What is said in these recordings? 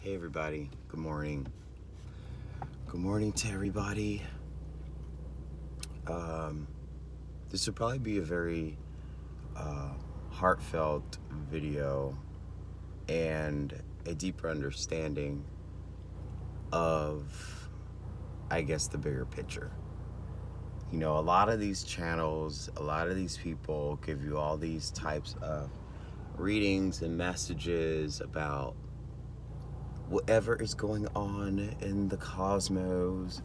Hey everybody, good morning. Good morning to everybody. This would probably be a very heartfelt video and a deeper understanding of, I guess, the bigger picture. You know, a lot of these channels, a lot of these people give you all these types of readings and messages about whatever is going on in the cosmos,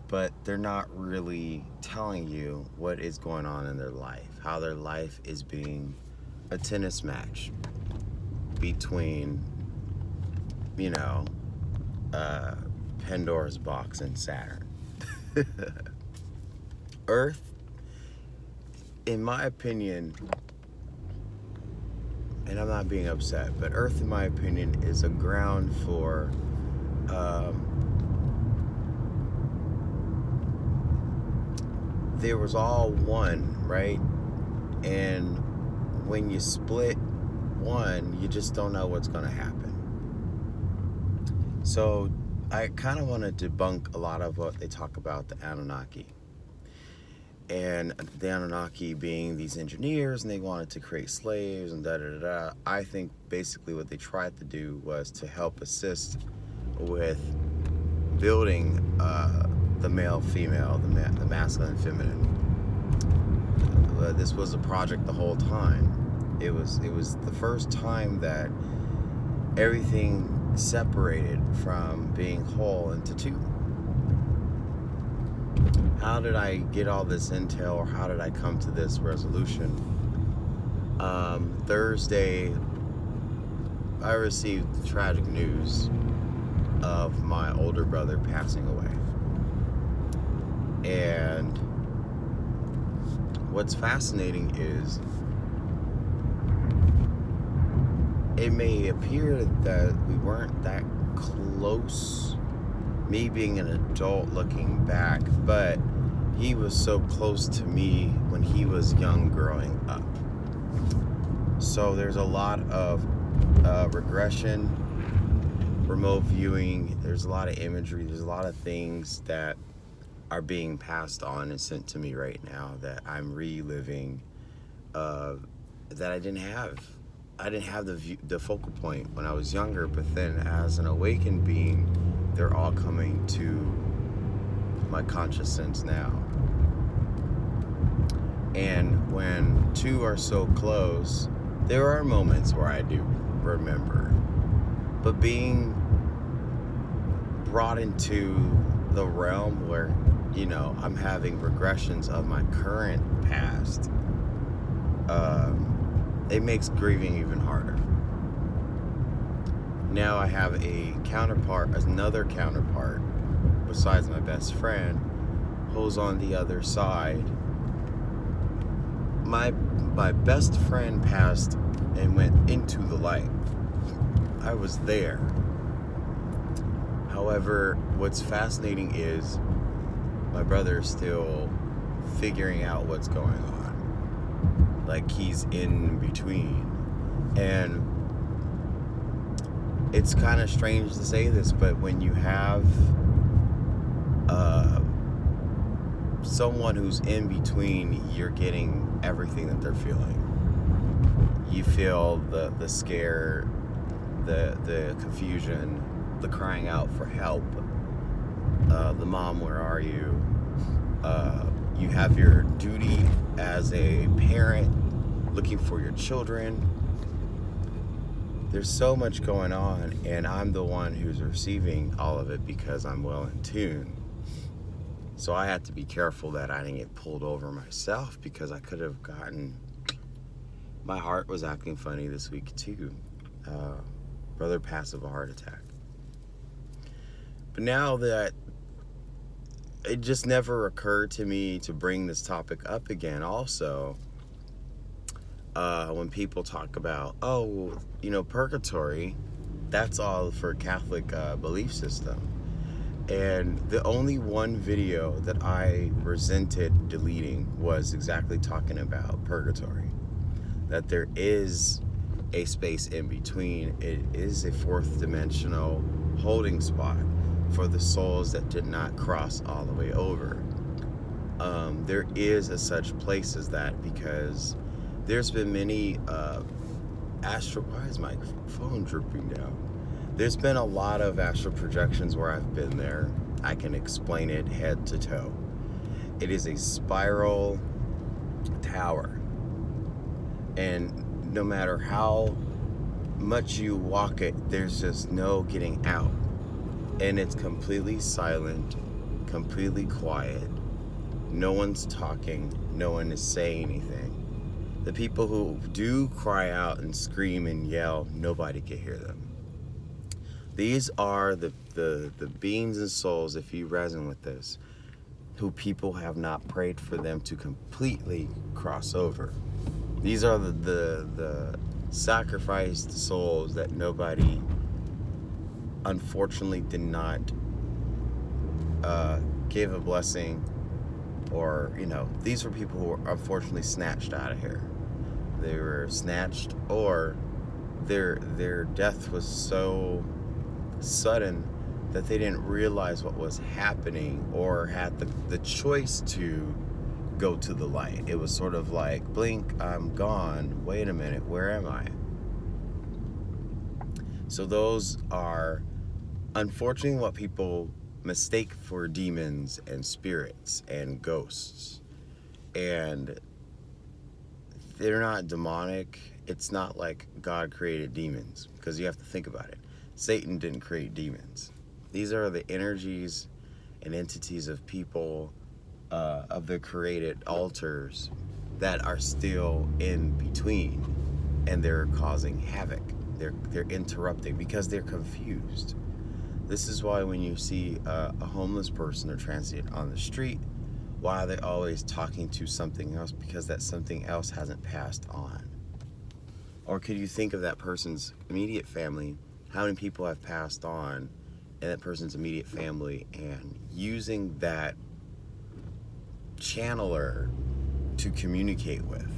but they're not really telling you what is going on in their life, how their life is being a tennis match between, Pandora's box and Saturn. Earth, in my opinion, and I'm not being upset, but Earth, in my opinion, is a ground for there was all one, right? And when you split one, you just don't know what's going to happen. So I kind of want to debunk a lot of what they talk about the Anunnaki. And the Anunnaki being these engineers, and they wanted to create slaves and da-da-da-da. I think basically what they tried to do was to help assist with building the male-female, the masculine and feminine. This was a project the whole time. It was the first time that everything separated from being whole into two. How did I get all this intel, or how did I come to this resolution? Thursday, I received the tragic news of my older brother passing away. And what's fascinating is it may appear that we weren't that close, me being an adult looking back, but he was so close to me when he was young growing up. So there's a lot of regression, remote viewing, there's a lot of imagery, there's a lot of things that are being passed on and sent to me right now that I'm reliving that I didn't have. I didn't have the focal point when I was younger, but then as an awakened being, they're all coming to my conscious sense now. And when two are so close, there are moments where I do remember. But being brought into the realm where, I'm having regressions of my current past, it makes grieving even harder. Now I have another counterpart, besides my best friend, who's on the other side. My best friend passed and went into the light. I was there. However, what's fascinating is my brother is still figuring out what's going on. Like, he's in between. And it's kind of strange to say this, but when you have someone who's in between, you're getting everything that they're feeling. You feel the scare, the confusion, the crying out for help, the mom, where are you? You have your duty as a parent, looking for your children. There's so much going on, and I'm the one who's receiving all of it because I'm well in tune. So I had to be careful that I didn't get pulled over myself, because I could have gotten... My heart was acting funny this week too. Brother passed of a heart attack. But now that it just never occurred to me to bring this topic up again also, when people talk about, purgatory, that's all for Catholic belief system. And the only one video that I resented deleting was exactly talking about purgatory. That there is a space in between. It is a fourth dimensional holding spot for the souls that did not cross all the way over. There is a such place as that, because there's been many astral. Why is my phone drooping down? There's been a lot of astral projections where I've been there. I can explain it head to toe. It is a spiral tower, and no matter how much you walk it, there's just no getting out. And it's completely silent, completely quiet. No one's talking, no one is saying anything. The people who do cry out and scream and yell, nobody can hear them. These are the beings and souls, if you resonate with this, who people have not prayed for them to completely cross over. These are the sacrificed souls that nobody, unfortunately, did not give a blessing, or, these were people who were unfortunately snatched out of here. They were snatched, or their death was so sudden that they didn't realize what was happening, or had the choice to go to the light. It was sort of like, blink, I'm gone. Wait a minute, where am I? So those are unfortunately what people mistake for demons and spirits and ghosts. And they're not demonic. It's not like God created demons, because you have to think about it. Satan didn't create demons. These are the energies and entities of people, of the created altars, that are still in between, and they're causing havoc. They're interrupting because they're confused. This is why when you see a homeless person or transient on the street, why are they always talking to something else? Because that something else hasn't passed on. Or could you think of that person's immediate family? How many people have passed on in that person's immediate family, and using that channeler to communicate with?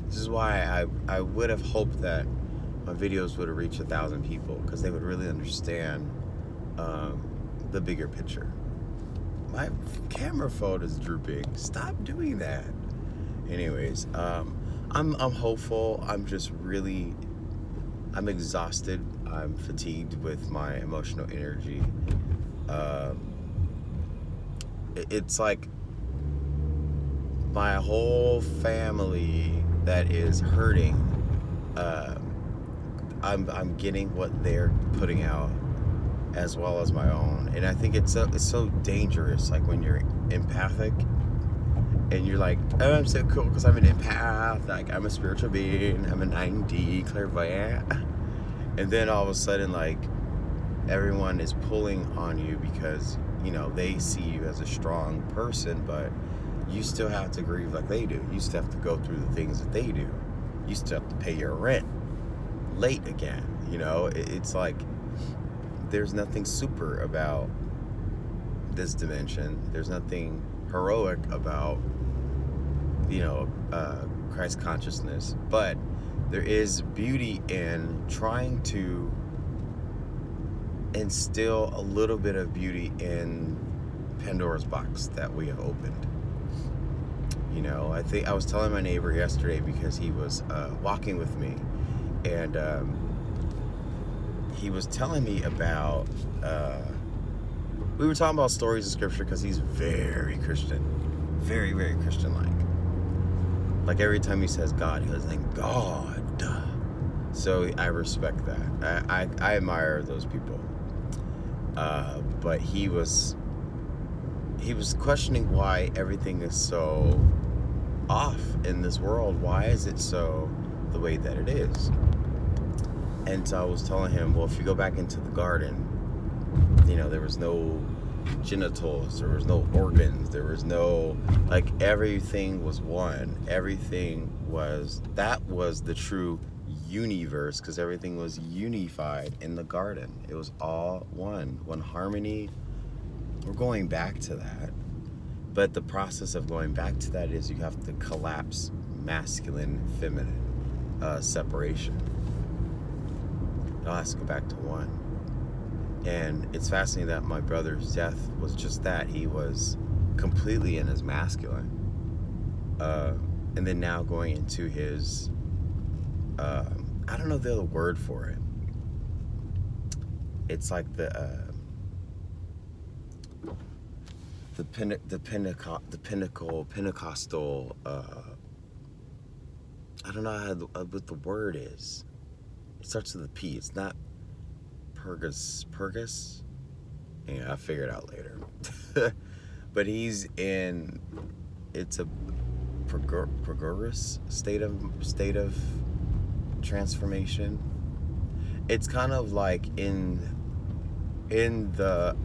This is why I would have hoped that my videos would have reached 1,000 people, because they would really understand the bigger picture. My camera phone is drooping. Stop doing that. Anyways, I'm hopeful. I'm exhausted. I'm fatigued with my emotional energy. It's like my whole family that is hurting. I'm getting what they're putting out, as well as my own. And I think it's so dangerous, like when you're empathic and you're like, oh, I'm so cool because I'm an empath, like I'm a spiritual being, I'm a 9D clairvoyant, and then all of a sudden, like, everyone is pulling on you because they see you as a strong person, but you still have to grieve like they do. You still have to go through the things that they do. You still have to pay your rent late again. It's like there's nothing super about this dimension. There's nothing heroic about Christ consciousness, but there is beauty in trying to instill a little bit of beauty in Pandora's box that we have opened. I was telling my neighbor yesterday, because he was walking with me, and he was telling me about, we were talking about stories of scripture, because he's very Christian, very, very Christian-like. Like every time he says God, he goes like, God. So I respect that. I admire those people. But he was questioning why everything is so off in this world. Why is it so the way that it is? And so I was telling him, well, if you go back into the garden, there was no genitals, there was no organs, there was no, like, everything was one. That was the true universe, because everything was unified in the garden. It was all one harmony. We're going back to that, but the process of going back to that is you have to collapse masculine, feminine separation. Now let's go back to one. And it's fascinating that my brother's death was just that. He was completely in his masculine. And then now going into his, I don't know the other word for it. It's like the Pentecostal, I don't know what the word is. It starts with a P. It's not Purgus? Yeah, I'll figure it out later. But he's in, it's a progressive state of transformation. It's kind of like in the,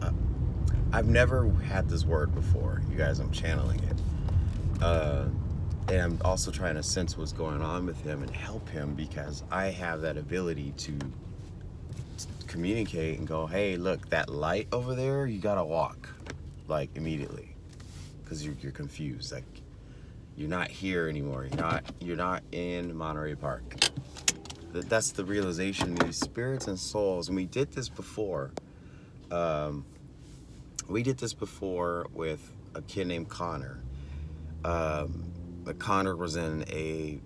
I've never had this word before, you guys. I'm channeling it. And I'm also trying to sense what's going on with him and help him, because I have that ability to communicate and go, hey, look, that light over there, you gotta walk, like, immediately, because you're confused. Like, you're not here anymore. You're not in Monterey Park. That's the realization. These spirits and souls, and we did this before. With a kid named Connor. But Connor was in a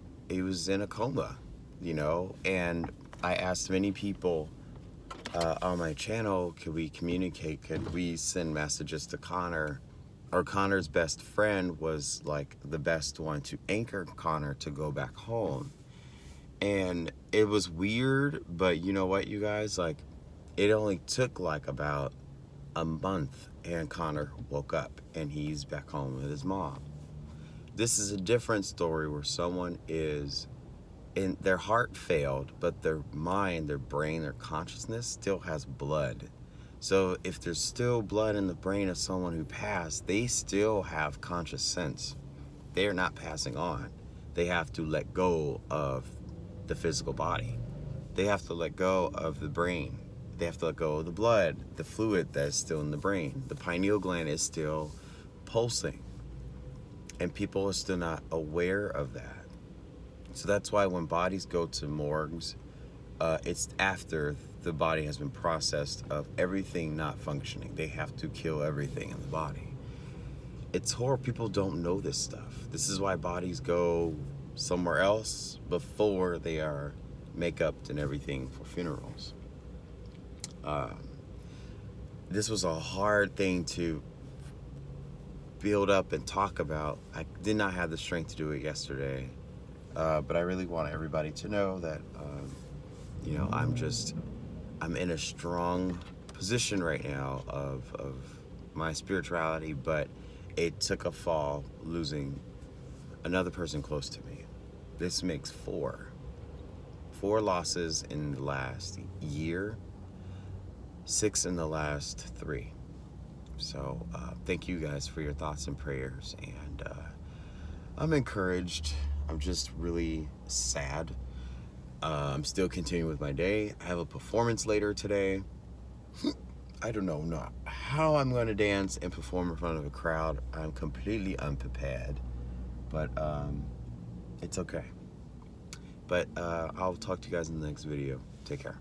coma, you know, and I asked many people on my channel, could we communicate? Could we send messages to Connor? Or Connor's best friend was like the best one to anchor Connor to go back home. And it was weird, but you know what, you guys, like, it only took like about a month and Connor woke up and he's back home with his mom. This is a different story where someone is in, their heart failed, but their mind, their brain, their consciousness still has blood. So if there's still blood in the brain of someone who passed, they still have conscious sense. They are not passing on. They have to let go of the physical body. They have to let go of the brain. They have to let go of the blood, the fluid that's still in the brain. The pineal gland is still pulsing. And people are still not aware of that. So that's why when bodies go to morgues, it's after the body has been processed of everything not functioning. They have to kill everything in the body. It's horrible. People don't know this stuff. This is why bodies go somewhere else before they are make-upped and everything for funerals. This was a hard thing to build up and talk about. I did not have the strength to do it yesterday, but I really want everybody to know that, you know, I'm in a strong position right now of my spirituality, but it took a fall losing another person close to me. This makes four losses in the last year, 6 in the last 3. So thank you guys for your thoughts and prayers, and I'm encouraged. I'm just really sad. I'm still continuing with my day. I have a performance later today. I don't know how I'm going to dance and perform in front of a crowd. I'm completely unprepared, but it's okay. But I'll talk to you guys in the next video. Take care.